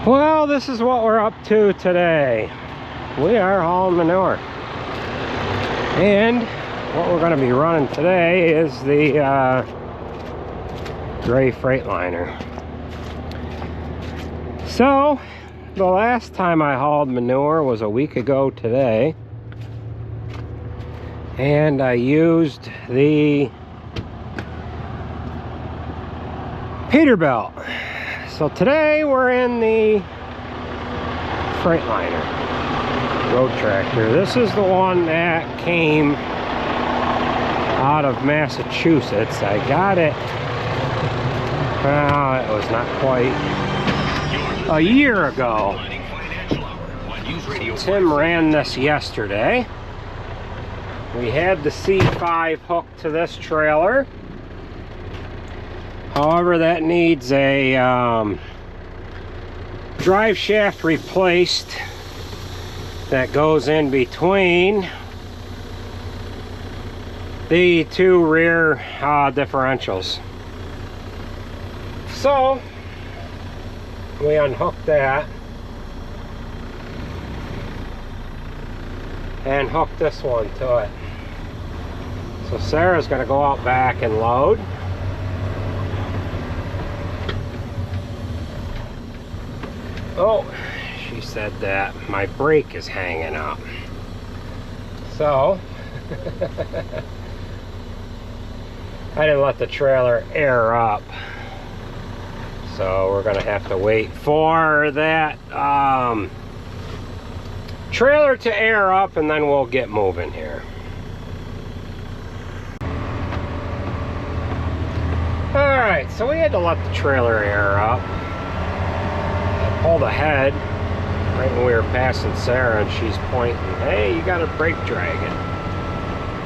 Well, this is what we're up to today. We are hauling manure. And what we're going to be running today is the gray Freightliner. So, the last time I hauled manure was a week ago today. And I used the Peterbilt. So today we're in the Freightliner road tractor. This is the one that came out of Massachusetts. I got it, well, it was not quite a year ago. Tim ran this yesterday. We had the C5 hooked to this trailer. However, that needs a drive shaft replaced that goes in between the two rear differentials. So we unhooked that and hooked this one to it. So Sarah's going to go out back and load. Oh, she said that my brake is hanging up. So, I didn't let the trailer air up. So we're gonna have to wait for that trailer to air up, and then we'll get moving here. Alright, so we had to let the trailer air up. Pulled ahead right when we were passing Sarah, and she's pointing, hey, you got a brake dragging.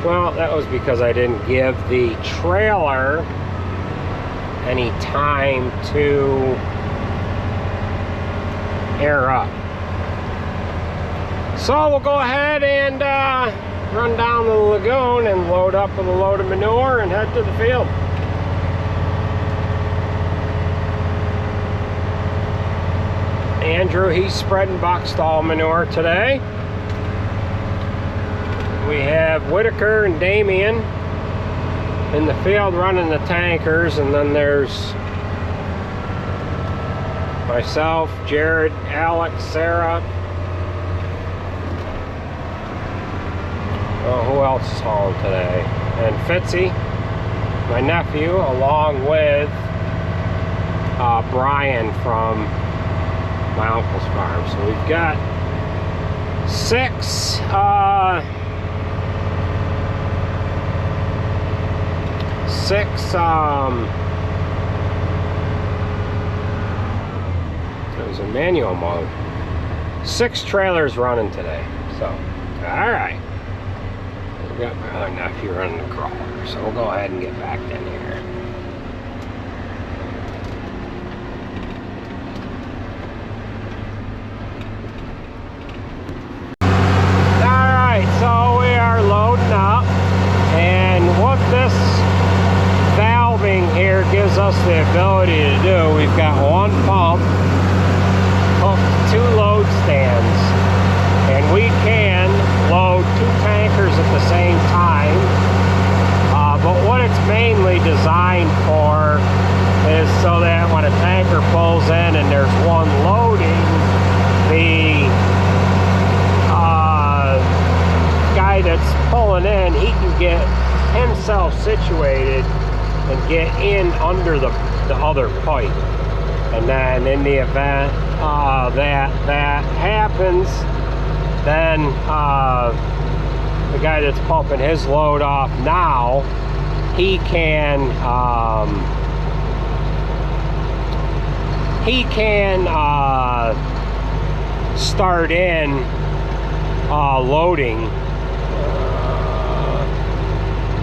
Well, that was because I didn't give the trailer any time to air up. So we'll go ahead and run down the lagoon and load up with a load of manure and head to the field. Andrew, he's spreading box stall manure today. We have Whitaker and Damien in the field running the tankers, and then there's myself, Jared, Alex, Sarah. Oh, who else is hauling today? And Fitzy, my nephew, along with Brian from my uncle's farm. So we've got six it was a manual mode. 6 trailers running today. So, alright. We've got my other nephew running the crawler. So we'll go ahead and get back in here. So we are loading up, and what this valving here gives us the ability to do, we've got one pump hooked to 2 load stands, and we can load 2 tankers at the same time. But what it's mainly designed for is so that when a tanker pulls in and there's one loading, the guy that's pulling in, he can get himself situated and get in under the other pipe. And then in the event that happens, then the guy that's pumping his load off now, he can start in loading.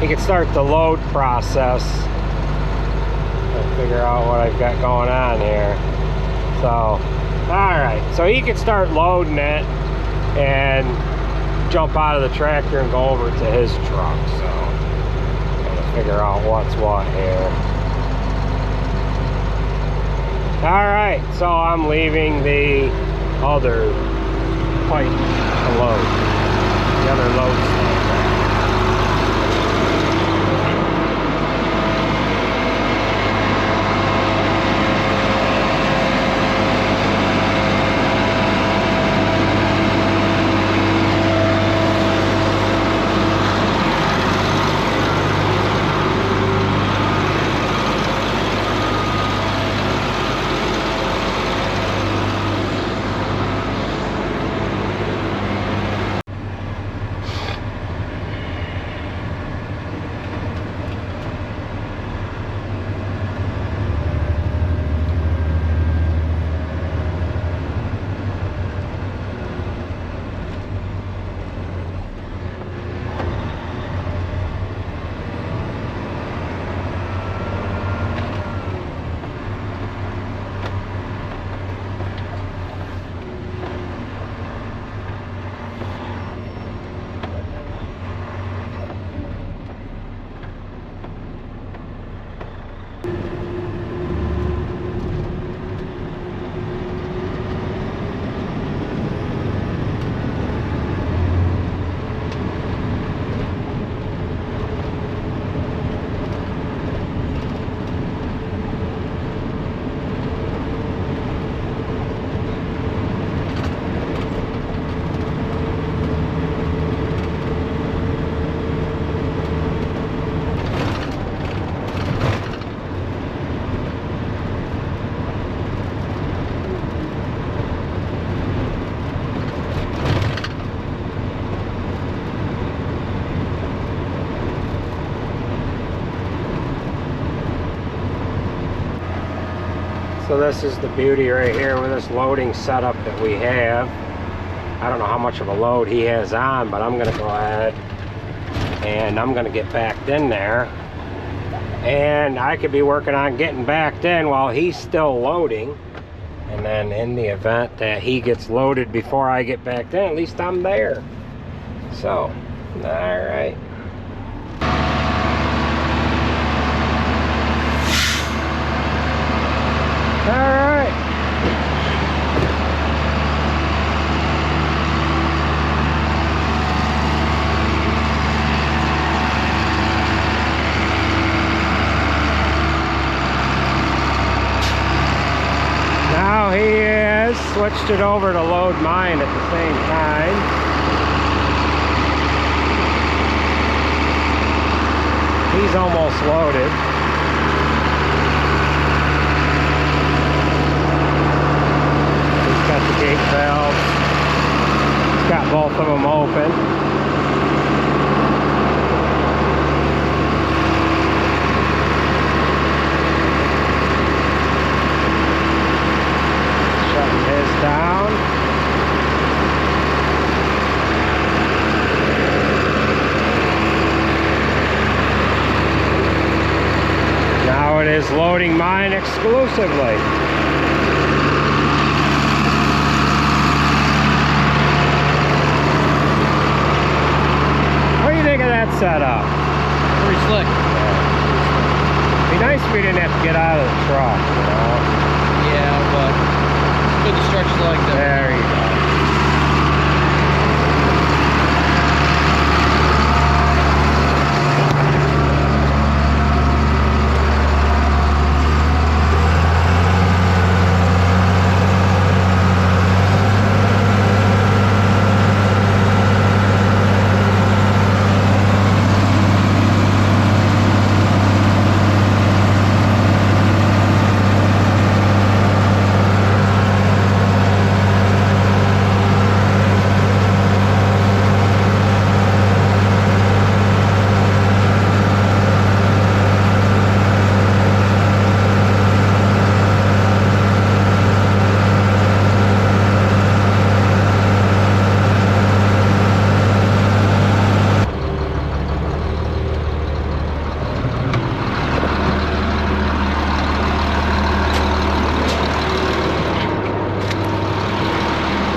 He can start the load process. I'll figure out what I've got going on here. So, alright, so he can start loading it and jump out of the tractor and go over to his truck. So, gotta figure out what's what here. Alright, so I'm leaving the other pipe to load. The other load stand. So this is the beauty right here with this loading setup that we have. I don't know how much of a load he has on, but I'm going to go ahead and I'm going to get backed in there. And I could be working on getting backed in while he's still loading. And then in the event that he gets loaded before I get backed in, at least I'm there. So, alright. Alright. Now he has switched it over to load mine at the same time. He's almost loaded. Got the gate valve. It's got both of them open. Shutting his down. Now it is loading mine exclusively. That setup. Pretty slick. It'd be nice if we didn't have to get out of the truck, you know? Yeah, but it's good to stretch the legs out. There you go.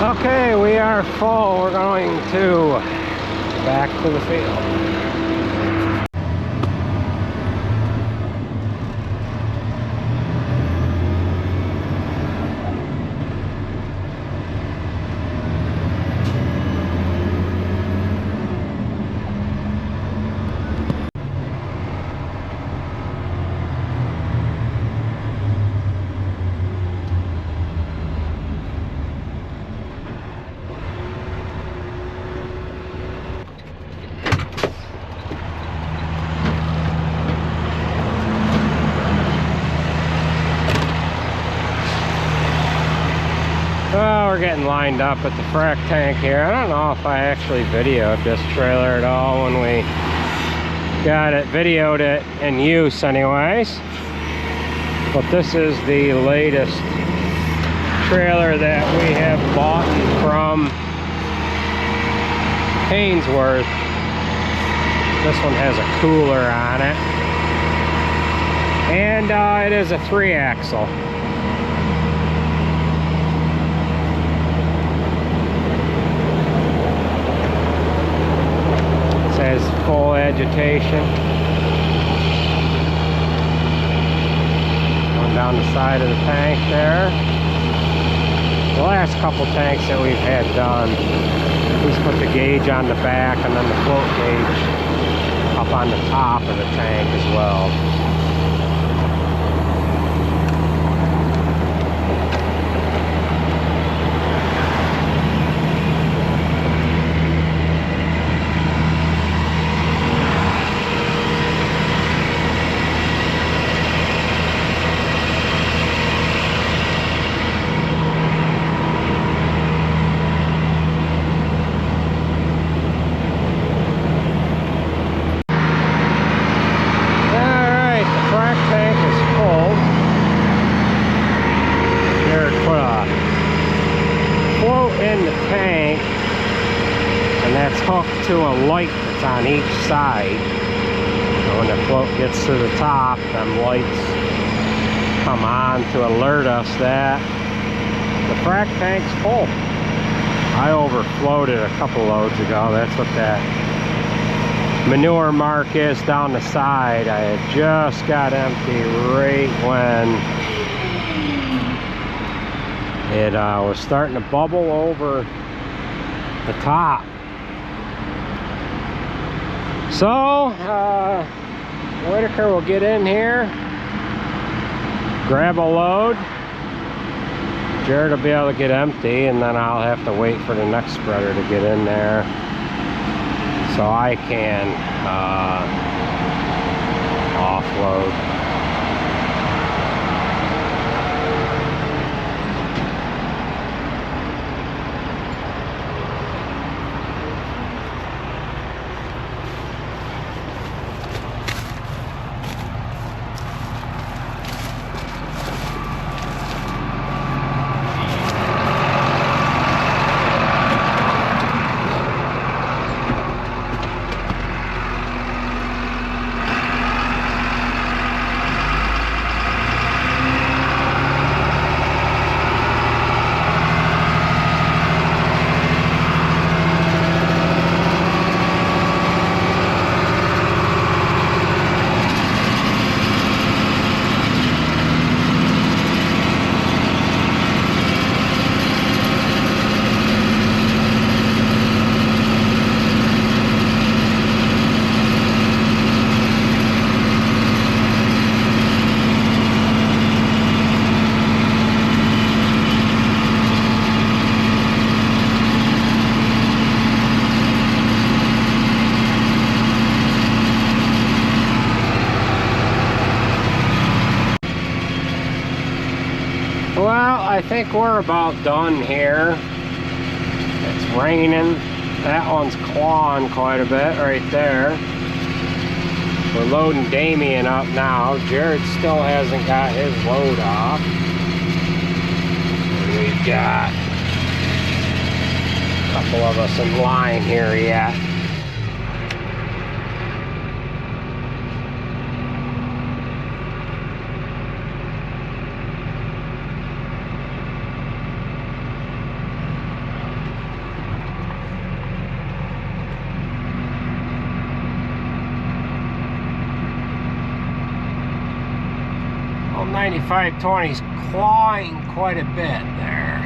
Okay, we are full. We're going to back to the field. we're getting lined up at the frack tank here. I don't know if I actually videoed this trailer at all when we got it, videoed it in use anyways. But this is the latest trailer that we have bought from Haynesworth. This one has a cooler on it. And it is a 3-axle. It says full agitation. Going down the side of the tank there. The last couple tanks that we've had done, we just put the gauge on the back and then the float gauge up on the top of the tank as well. Hooked to a light that's on each side. So when the float gets to the top, them lights come on to alert us that the frack tank's full. I overflowed it a couple loads ago. That's what that manure mark is down the side. I had just got empty right when it was starting to bubble over the top. So, Whitaker will get in here, grab a load. Jared will be able to get empty, and then I'll have to wait for the next spreader to get in there so I can offload. Well, I think we're about done here. It's raining. That one's clawing quite a bit right there. We're loading Damien up now. Jared still hasn't got his load off. And we've got a couple of us in line here yet. Well, 9520's clawing quite a bit there.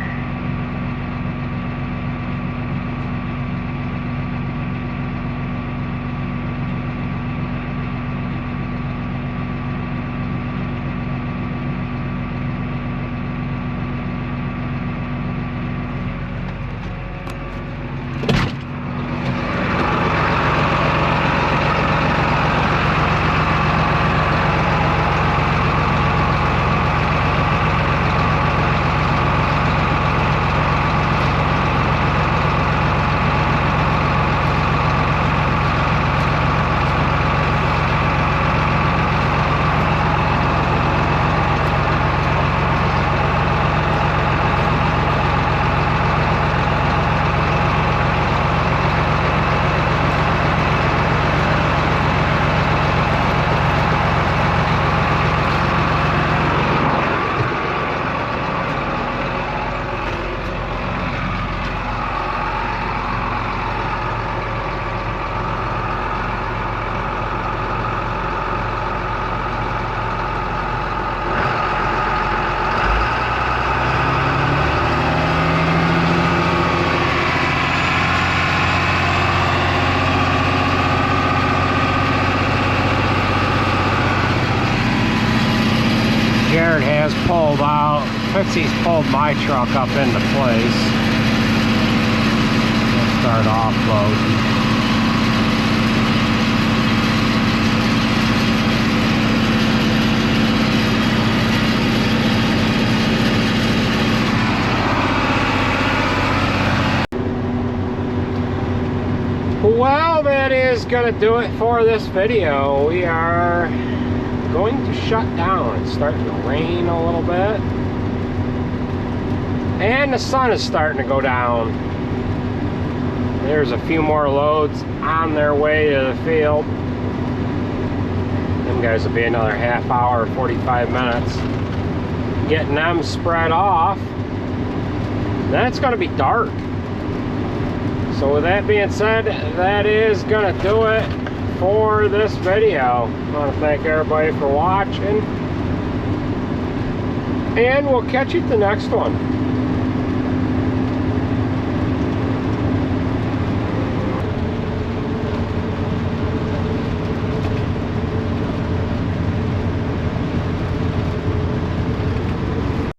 he's pulled my truck up into place. We'll start offloading. Well, that is going to do it for this video. We are going to shut down. It's starting to rain a little bit. And the sun is starting to go down. There's a few more loads on their way to the field. Them guys will be another half hour, 45 minutes. Getting them spread off. Then it's going to be dark. So with that being said, that is going to do it for this video. I want to thank everybody for watching. And we'll catch you at the next one.